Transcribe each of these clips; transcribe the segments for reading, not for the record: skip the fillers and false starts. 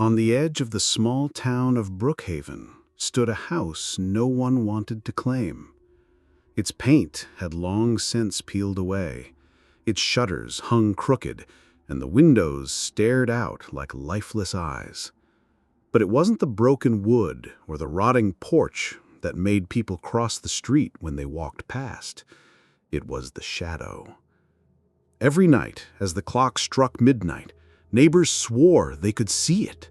On the edge of the small town of Brookhaven stood a house no one wanted to claim. Its paint had long since peeled away. Its shutters hung crooked, and the windows stared out like lifeless eyes. But it wasn't the broken wood or the rotting porch that made people cross the street when they walked past. It was the shadow. Every night, as the clock struck midnight, neighbors swore they could see it,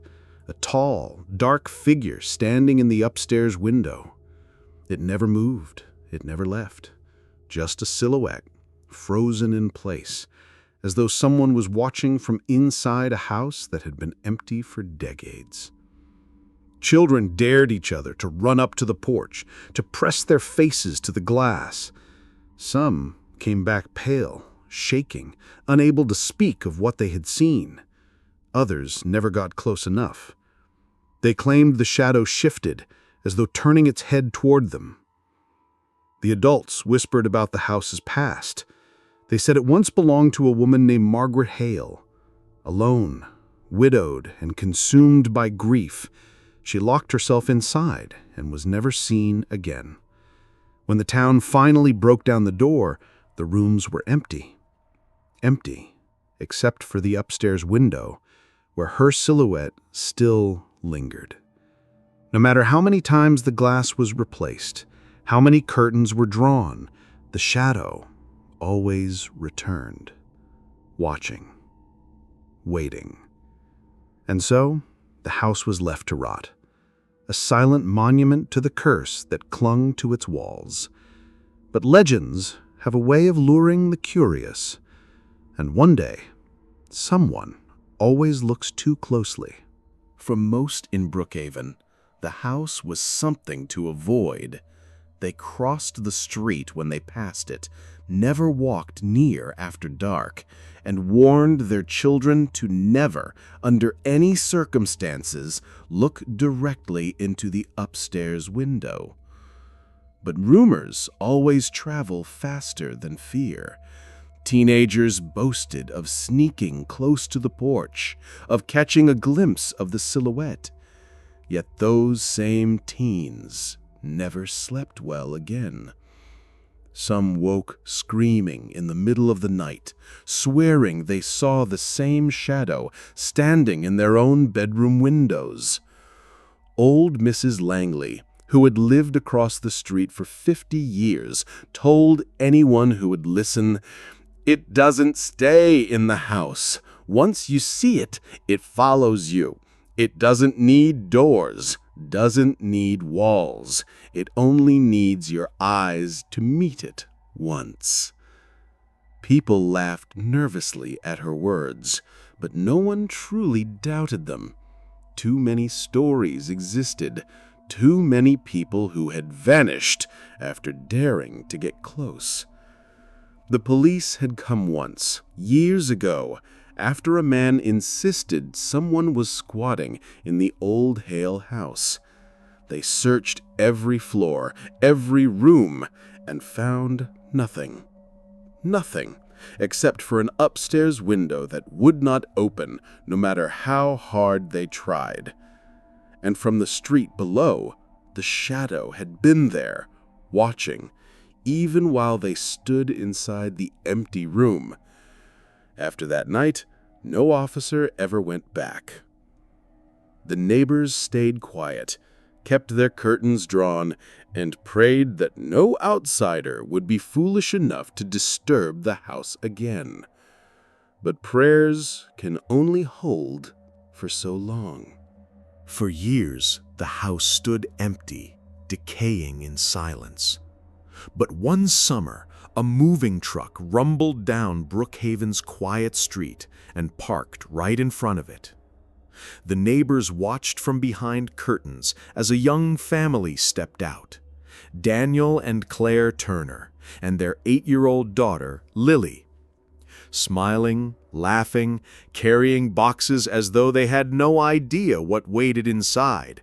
a tall, dark figure standing in the upstairs window. It never moved, it never left, just a silhouette, frozen in place, as though someone was watching from inside a house that had been empty for decades. Children dared each other to run up to the porch, to press their faces to the glass. Some came back pale, shaking, unable to speak of what they had seen. Others never got close enough. They claimed the shadow shifted, as though turning its head toward them. The adults whispered about the house's past. They said it once belonged to a woman named Margaret Hale. Alone, widowed, and consumed by grief, she locked herself inside and was never seen again. When the town finally broke down the door, the rooms were empty. Empty, except for the upstairs window, where her silhouette still lingered. No matter how many times the glass was replaced, how many curtains were drawn, the shadow always returned, watching, waiting. And so, the house was left to rot, a silent monument to the curse that clung to its walls. But legends have a way of luring the curious, and one day, someone always looks too closely. For most in Brookhaven, the house was something to avoid. They crossed the street when they passed it, never walked near after dark, and warned their children to never, under any circumstances, look directly into the upstairs window. But rumors always travel faster than fear. Teenagers boasted of sneaking close to the porch, of catching a glimpse of the silhouette. Yet those same teens never slept well again. Some woke screaming in the middle of the night, swearing they saw the same shadow standing in their own bedroom windows. Old Mrs. Langley, who had lived across the street for 50 years, told anyone who would listen, "It doesn't stay in the house. Once you see it, it follows you. It doesn't need doors, doesn't need walls. It only needs your eyes to meet it once." People laughed nervously at her words, but no one truly doubted them. Too many stories existed, too many people who had vanished after daring to get close. The police had come once, years ago, after a man insisted someone was squatting in the old Hale house. They searched every floor, every room, and found nothing. Nothing, except for an upstairs window that would not open, no matter how hard they tried. And from the street below, the shadow had been there, watching, even while they stood inside the empty room. After that night, no officer ever went back. The neighbors stayed quiet, kept their curtains drawn, and prayed that no outsider would be foolish enough to disturb the house again. But prayers can only hold for so long. For years, the house stood empty, decaying in silence. But one summer, a moving truck rumbled down Brookhaven's quiet street and parked right in front of it. The neighbors watched from behind curtains as a young family stepped out. Daniel and Claire Turner, and their 8-year-old daughter, Lily. Smiling, laughing, carrying boxes as though they had no idea what waited inside.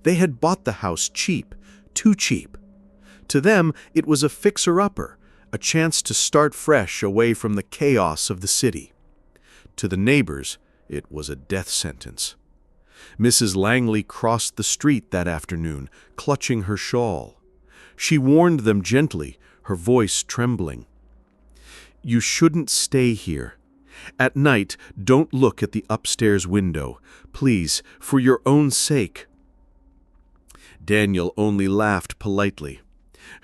They had bought the house cheap, too cheap. To them, it was a fixer-upper, a chance to start fresh away from the chaos of the city. To the neighbors, it was a death sentence. Mrs. Langley crossed the street that afternoon, clutching her shawl. She warned them gently, her voice trembling. "You shouldn't stay here. At night, don't look at the upstairs window. Please, for your own sake." Daniel only laughed politely.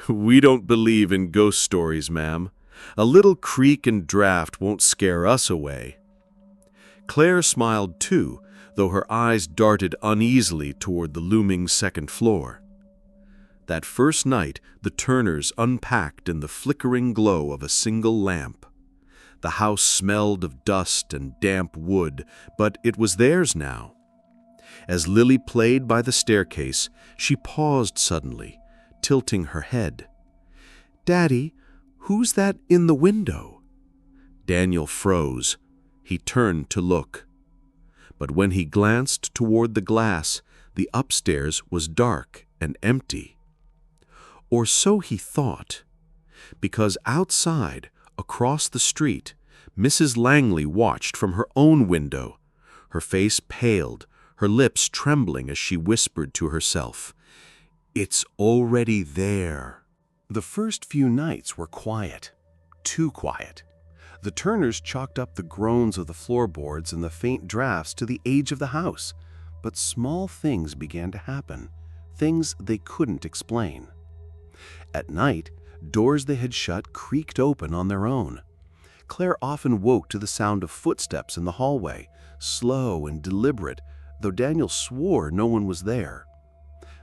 "We don't believe in ghost stories, ma'am. A little creak and draft won't scare us away." Claire smiled too, though her eyes darted uneasily toward the looming second floor. That first night, the Turners unpacked in the flickering glow of a single lamp. The house smelled of dust and damp wood, but it was theirs now. As Lily played by the staircase, she paused suddenly, tilting her head. "Daddy, who's that in the window?" Daniel froze. He turned to look. But when he glanced toward the glass, the upstairs was dark and empty. Or so he thought, because outside, across the street, Mrs. Langley watched from her own window. Her face paled, her lips trembling as she whispered to herself, "It's already there." The first few nights were quiet, too quiet. The Turners chalked up the groans of the floorboards and the faint drafts to the age of the house, but small things began to happen, things they couldn't explain. At night, doors they had shut creaked open on their own. Claire often woke to the sound of footsteps in the hallway, slow and deliberate, though Daniel swore no one was there.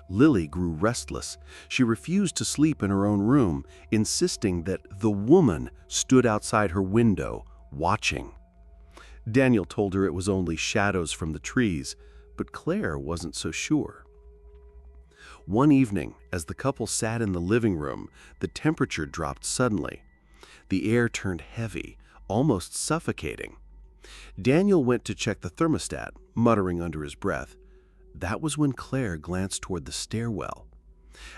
Lily grew restless. She refused to sleep in her own room, insisting that the woman stood outside her window, watching. Daniel told her it was only shadows from the trees, but Claire wasn't so sure. One evening, as the couple sat in the living room, the temperature dropped suddenly. The air turned heavy, almost suffocating. Daniel went to check the thermostat, muttering under his breath. That was when Claire glanced toward the stairwell.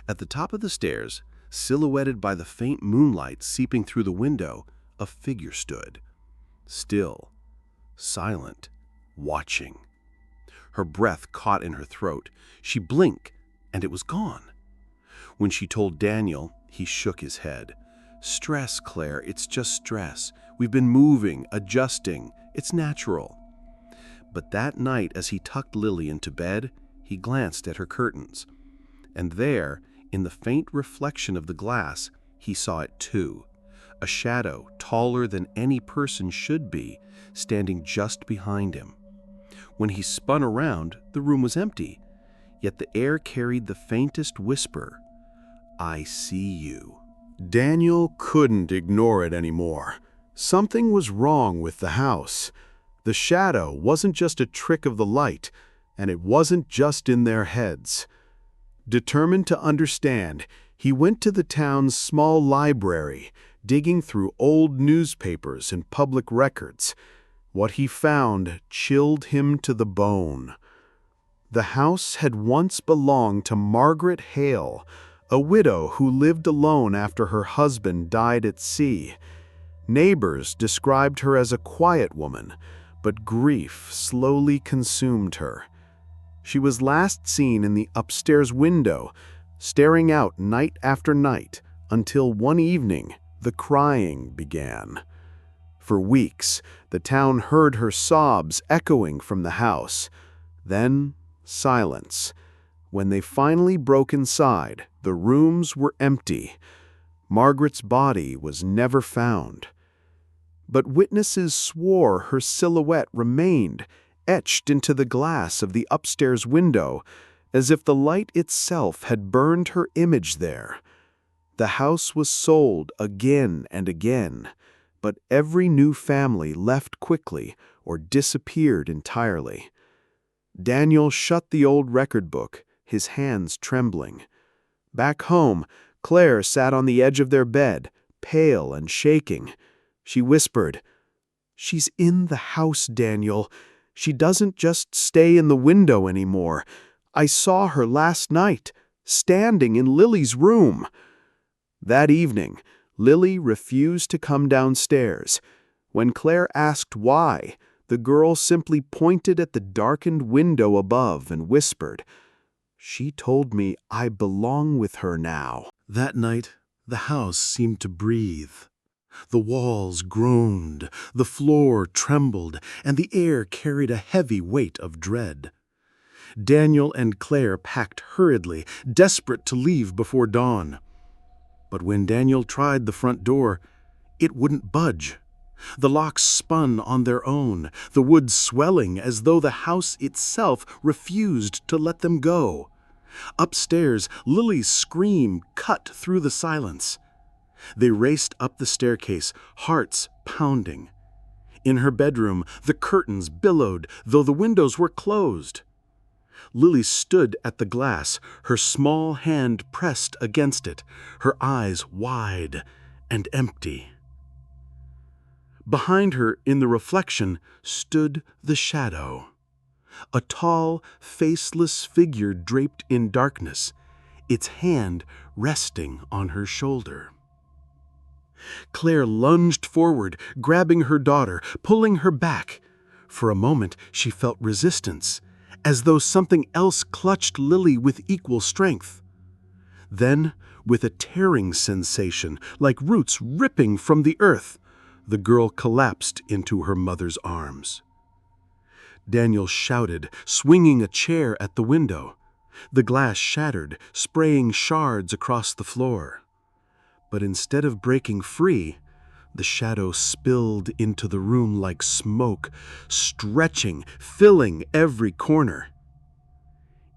At the top of the stairs, silhouetted by the faint moonlight seeping through the window, a figure stood. Still, silent, watching. Her breath caught in her throat. She blinked, and it was gone. When she told Daniel, he shook his head. "Stress, Claire, it's just stress. We've been moving, adjusting. It's natural." But that night, as he tucked Lily into bed, he glanced at her curtains. And there, in the faint reflection of the glass, he saw it too. A shadow, taller than any person should be, standing just behind him. When he spun around, the room was empty, yet the air carried the faintest whisper, "I see you." Daniel couldn't ignore it anymore. Something was wrong with the house. The shadow wasn't just a trick of the light, and it wasn't just in their heads. Determined to understand, he went to the town's small library, digging through old newspapers and public records. What he found chilled him to the bone. The house had once belonged to Margaret Hale, a widow who lived alone after her husband died at sea. Neighbors described her as a quiet woman, but grief slowly consumed her. She was last seen in the upstairs window, staring out night after night, until one evening the crying began. For weeks, the town heard her sobs echoing from the house. Then, silence. When they finally broke inside, the rooms were empty. Margaret's body was never found. But witnesses swore her silhouette remained, etched into the glass of the upstairs window, as if the light itself had burned her image there. The house was sold again and again, but every new family left quickly or disappeared entirely. Daniel shut the old record book, his hands trembling. Back home, Claire sat on the edge of their bed, pale and shaking. She whispered, "She's in the house, Daniel. She doesn't just stay in the window anymore. I saw her last night, standing in Lily's room." That evening, Lily refused to come downstairs. When Claire asked why, The girl simply pointed at the darkened window above and whispered, "She told me I belong with her now." That night, the house seemed to breathe. The walls groaned, the floor trembled, and the air carried a heavy weight of dread. Daniel and Claire packed hurriedly, desperate to leave before dawn. But when Daniel tried the front door, it wouldn't budge. The locks spun on their own, the wood swelling as though the house itself refused to let them go. Upstairs, Lily's scream cut through the silence. They raced up the staircase, hearts pounding. In her bedroom, the curtains billowed, though the windows were closed. Lily stood at the glass, her small hand pressed against it, her eyes wide and empty. Behind her, in the reflection, stood the shadow. A tall, faceless figure draped in darkness, its hand resting on her shoulder. Claire lunged forward, grabbing her daughter, pulling her back. For a moment, she felt resistance, as though something else clutched Lily with equal strength. Then, with a tearing sensation, like roots ripping from the earth, the girl collapsed into her mother's arms. Daniel shouted, swinging a chair at the window. The glass shattered, spraying shards across the floor. But instead of breaking free, the shadow spilled into the room like smoke, stretching, filling every corner.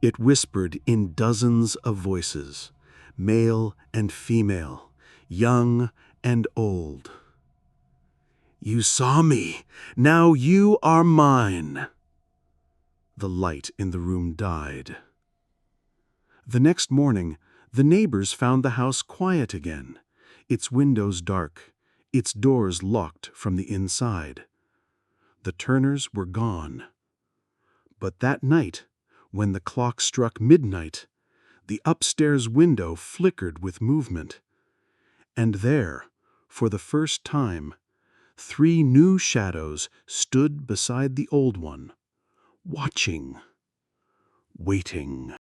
It whispered in dozens of voices, male and female, young and old. "You saw me. Now you are mine." The light in the room died. The next morning, the neighbors found the house quiet again, its windows dark, its doors locked from the inside. The Turners were gone. But that night, when the clock struck midnight, the upstairs window flickered with movement. And there, for the first time, 3 new shadows stood beside the old one, watching, waiting.